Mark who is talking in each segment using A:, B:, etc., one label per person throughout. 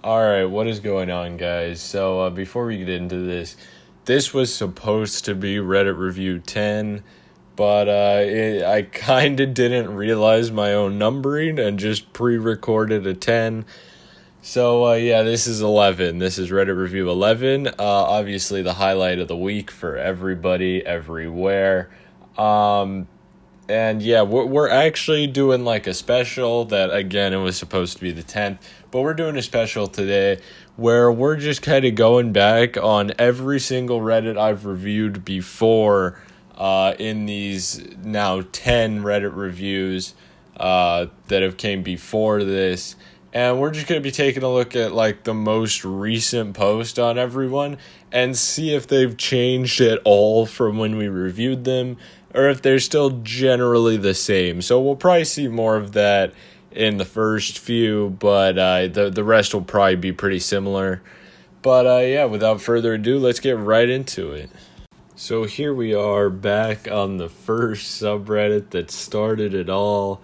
A: Alright, what is going on, guys? So, before we get into this was supposed to be Reddit Review 10, but I kind of didn't realize my own numbering and just pre-recorded a 10. So, yeah, this is 11. This is Reddit Review 11. Obviously, the highlight of the week for everybody, everywhere. And yeah, we're actually doing like a special that, again, it was supposed to be the 10th, but we're doing a special today where we're just kind of going back on every single Reddit I've reviewed before in these now 10 Reddit reviews that have came before this. And we're just going to be taking a look at like the most recent post on everyone and see if they've changed at all from when we reviewed them, or if they're still generally the same. So we'll probably see more of that in the first few, but the rest will probably be pretty similar. But yeah, without further ado, let's get right into it. So here we are back on the first subreddit that started it all.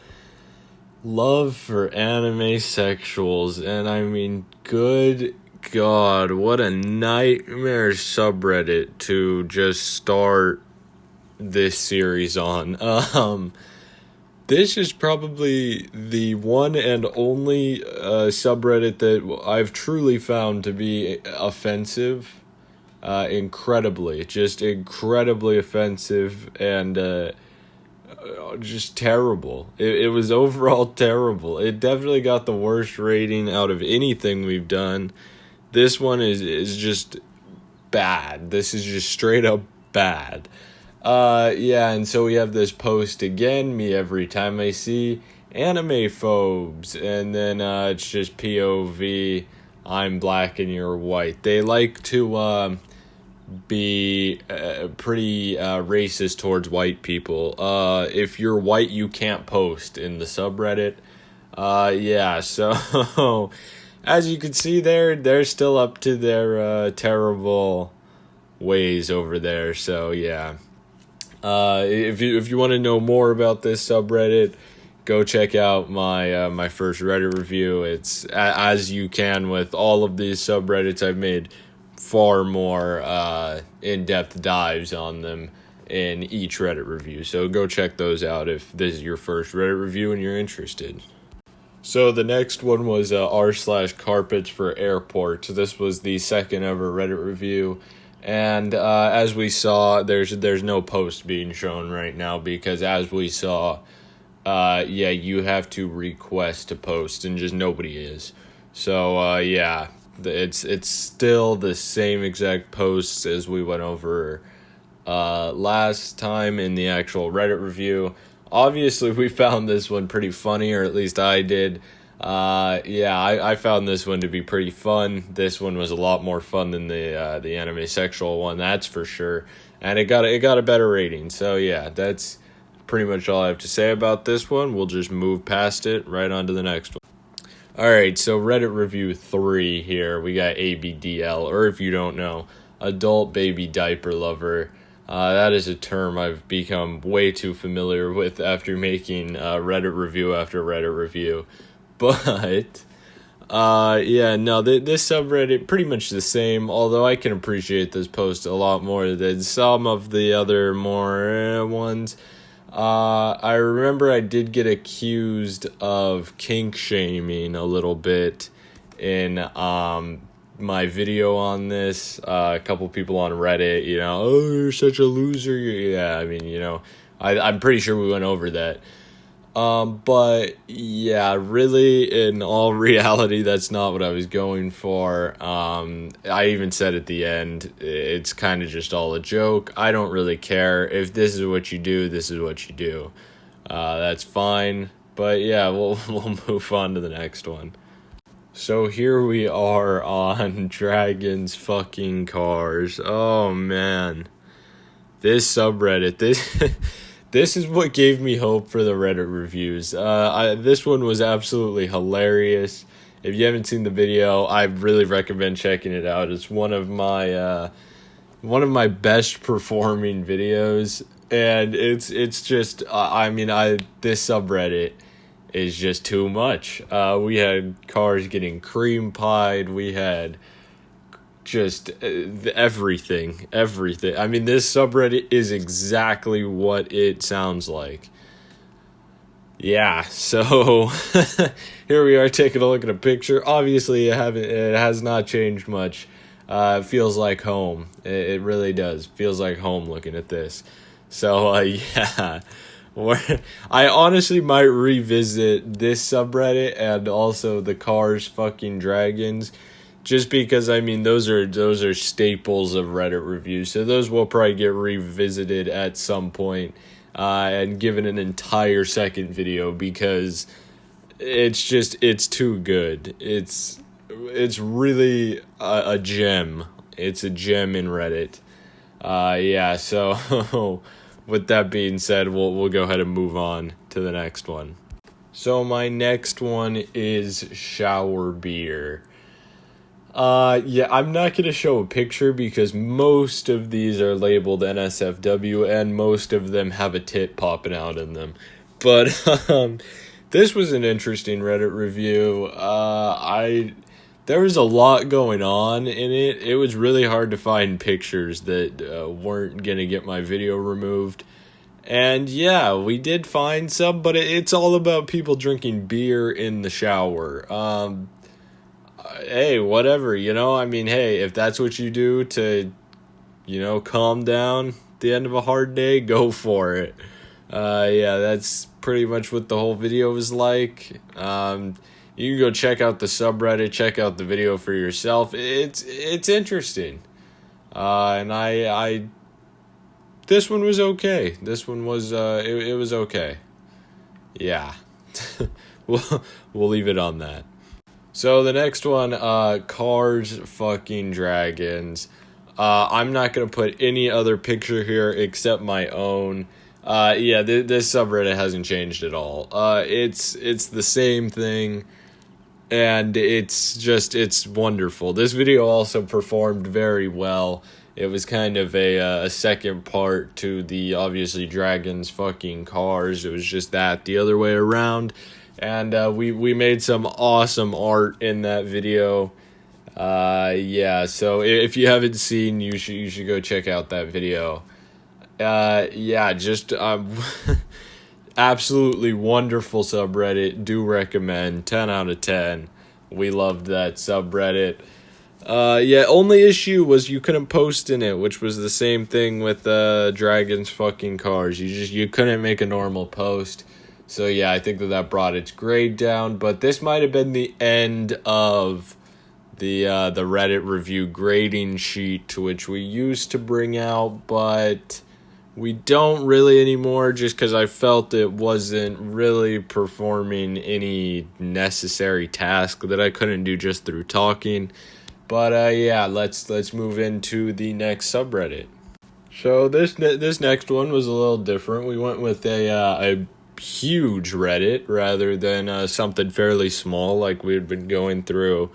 A: Love for anime sexuals. And I mean, good God, what a nightmare subreddit to just start this series on. This is probably the one and only subreddit that I've truly found to be offensive, incredibly offensive, and just terrible. It was overall terrible. It definitely got the worst rating out of anything we've done. This one is just bad. This is just straight up bad. Yeah, and so we have this post again, me every time I see anime phobes, and then it's just POV, I'm black and you're white. They like to be pretty racist towards white people. If you're white, you can't post in the subreddit. Yeah, so as you can see they're still up to their terrible ways over there, so yeah. If you want to know more about this subreddit, go check out my first Reddit review. It's as you can with all of these subreddits. I've made far more in-depth dives on them in each Reddit review. So go check those out if this is your first Reddit review and you're interested. So the next one was r/carpets for airports. This was the second ever Reddit review. And as we saw, there's no post being shown right now because as we saw, yeah, you have to request a post and just nobody is. So yeah, it's still the same exact posts as we went over last time in the actual Reddit review. Obviously, we found this one pretty funny, or at least I did. Yeah, I found this one to be pretty fun. This one was a lot more fun than the anime sexual one, that's for sure. And it got a better rating. So yeah, that's pretty much all I have to say about this one. We'll just move past it right on to the next one. Alright, so Reddit review 3 here. We got ABDL, or if you don't know, Adult Baby Diaper Lover. That is a term I've become way too familiar with after making Reddit review after Reddit review. But, yeah, no, this subreddit, pretty much the same, although I can appreciate this post a lot more than some of the other more ones. I remember I did get accused of kink shaming a little bit in my video on this. A couple people on Reddit, oh, you're such a loser. Yeah, I mean, I'm pretty sure we went over that. But yeah, really, in all reality, that's not what I was going for. I even said at the end, it's kind of just all a joke. I don't really care. If this is what you do, this is what you do. That's fine. But yeah, we'll move on to the next one. So here we are on Dragons Fucking Cars. Oh man. This subreddit, this is what gave me hope for the Reddit reviews. This one was absolutely hilarious. If you haven't seen the video, I really recommend checking it out. It's one of my best performing videos, and it's just this subreddit is just too much. We had cars getting cream pied. We had just everything. I mean, this subreddit is exactly what it sounds like. Yeah, so here we are taking a look at a picture. Obviously, it has not changed much. It feels like home. It really does. Feels like home looking at this. So, yeah. I honestly might revisit this subreddit and also the Cars Fucking Dragons, just because, I mean, those are staples of Reddit reviews. So those will probably get revisited at some point, and given an entire second video, because it's too good. It's really a gem. It's a gem in Reddit. Yeah, so with that being said, we'll go ahead and move on to the next one. So my next one is shower beer. Yeah, I'm not going to show a picture because most of these are labeled NSFW and most of them have a tit popping out in them. But this was an interesting Reddit review. There was a lot going on in it. It was really hard to find pictures that weren't going to get my video removed. And yeah, we did find some, but it's all about people drinking beer in the shower. Hey, whatever, I mean, hey, if that's what you do to, calm down at the end of a hard day, go for it. Yeah, that's pretty much what the whole video was like. You can go check out the subreddit, check out the video for yourself. It's interesting. And I this one was okay. This one was it was okay. Yeah. we'll leave it on that. So the next one, Cars Fucking Dragons. I'm not going to put any other picture here except my own. Yeah, this subreddit hasn't changed at all. It's the same thing, and it's wonderful. This video also performed very well. It was kind of a second part to the, obviously, Dragons Fucking Cars. It was just that the other way around. And we made some awesome art in that video. Yeah, so if you haven't seen, you should go check out that video. Yeah, just absolutely wonderful subreddit. Do recommend. 10 out of 10. We loved that subreddit. Yeah, only issue was you couldn't post in it, which was the same thing with Dragons Fucking Cars. You couldn't make a normal post. So yeah, I think that brought its grade down, but this might have been the end of the Reddit review grading sheet, which we used to bring out, but we don't really anymore, just because I felt it wasn't really performing any necessary task that I couldn't do just through talking. But yeah, let's move into the next subreddit. So this next one was a little different. We went with a huge Reddit rather than something fairly small like we had been going through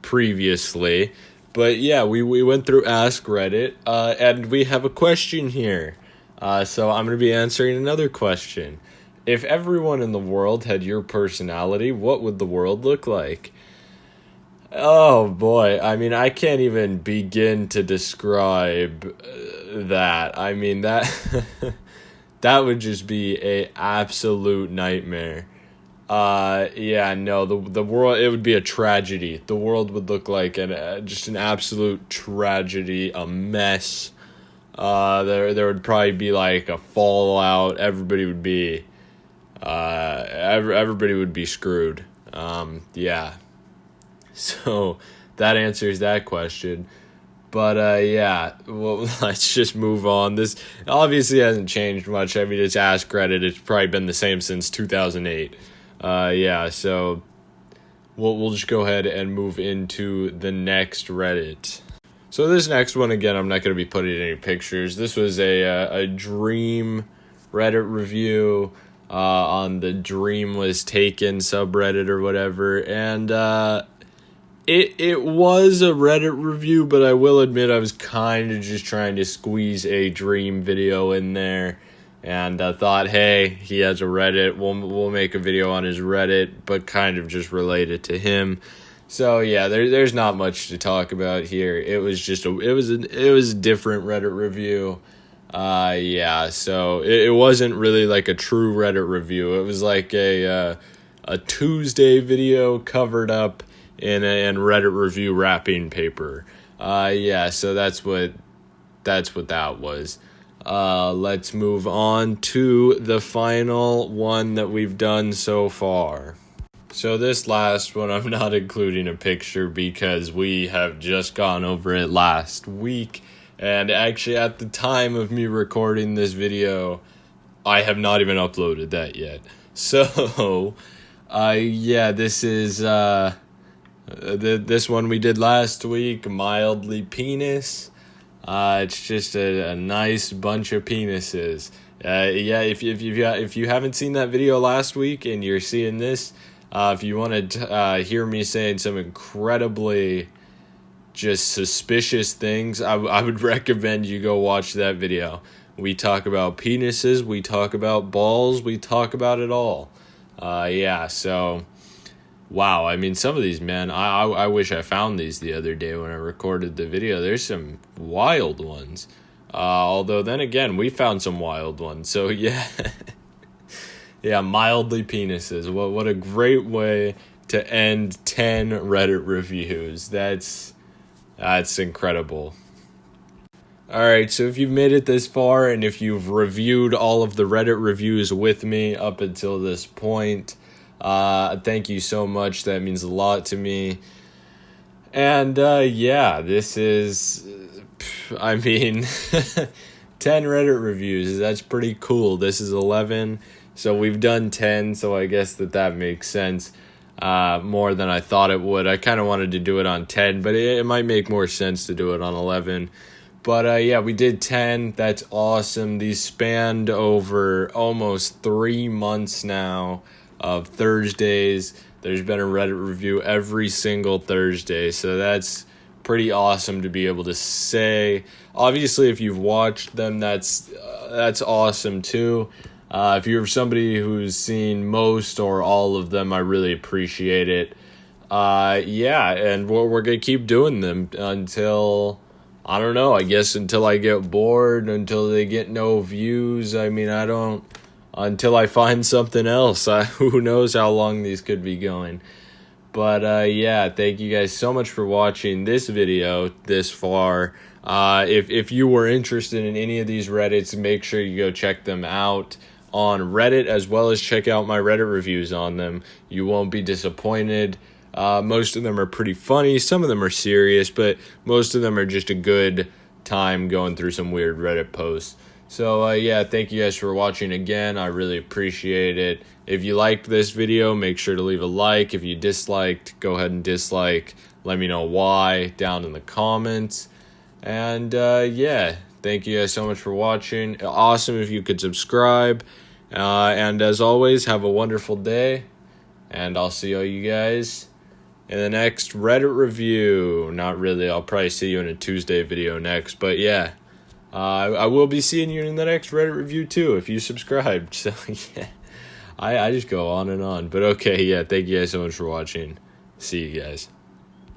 A: previously. But yeah, we went through Ask Reddit, and we have a question here. So I'm going to be answering another question. If everyone in the world had your personality, what would the world look like? Oh boy, I mean, I can't even begin to describe that. I mean, that that would just be a absolute nightmare. Yeah, no, the world, it would be a tragedy. The world would look like just an absolute tragedy, a mess. There would probably be like a fallout. Everybody would be everybody would be screwed. Yeah. So that answers that question. But yeah, well, let's just move on. This obviously hasn't changed much. I mean, it's Ask Reddit. It's probably been the same since 2008. Yeah, so we'll just go ahead and move into the next Reddit. So this next one, again, I'm not going to be putting any pictures. This was a Dream Reddit review on the Dream Was Taken subreddit or whatever, and It was a Reddit review, but I will admit I was kind of just trying to squeeze a Dream video in there. and thought, hey, he has a Reddit. We'll make a video on his Reddit, but kind of just relate it to him. So yeah, there's not much to talk about here. It was just it was a different Reddit review. Yeah, so it wasn't really like a true Reddit review. It was like a Tuesday video covered up in Reddit review wrapping paper. Yeah, so that's what that was. Let's move on to the final one that we've done so far. So this last one, I'm not including a picture because we have just gone over it last week. And actually, at the time of me recording this video, I have not even uploaded that yet. So, yeah, this is this one we did last week, Mildly Penis. It's just a nice bunch of penises. Yeah, if you haven't seen that video last week and you're seeing this, if you want to hear me saying some incredibly just suspicious things, I would recommend you go watch that video. We talk about penises, we talk about balls, we talk about it all. Yeah, so wow, I mean, some of these, man, I wish I found these the other day when I recorded the video. There's some wild ones. Although then again, we found some wild ones. So yeah. Yeah, mildly penises. What a great way to end 10 Reddit reviews. That's incredible. Alright, so if you've made it this far and if you've reviewed all of the Reddit reviews with me up until this point, thank you so much. That means a lot to me. And yeah, this is, I mean, 10 Reddit reviews. That's pretty cool. This is 11. So we've done 10, so I guess that makes sense more than I thought it would. I kind of wanted to do it on 10, but it might make more sense to do it on 11. But yeah, we did 10. That's awesome. These spanned over almost 3 months now of Thursdays. There's been a Reddit review every single Thursday, so that's pretty awesome to be able to say. Obviously, if you've watched them, that's awesome too. If you're somebody who's seen most or all of them, I really appreciate it. Yeah, and we're going to keep doing them until, I don't know, I guess until I get bored, until they get no views. I mean, until I find something else. Who knows how long these could be going. But yeah, thank you guys so much for watching this video this far. If you were interested in any of these Reddits, make sure you go check them out on Reddit, as well as check out my Reddit reviews on them. You won't be disappointed. Most of them are pretty funny. Some of them are serious, but most of them are just a good time going through some weird Reddit posts. So yeah, thank you guys for watching again. I really appreciate it. If you liked this video, make sure to leave a like. If you disliked, go ahead and dislike. Let me know why down in the comments. And yeah, thank you guys so much for watching. Awesome if you could subscribe. And as always, have a wonderful day. And I'll see all you guys in the next Reddit review. Not really. I'll probably see you in a Tuesday video next. But yeah, I will be seeing you in the next Reddit review too if you subscribed. So yeah, I just go on and on. But okay, yeah, thank you guys so much for watching. See you guys.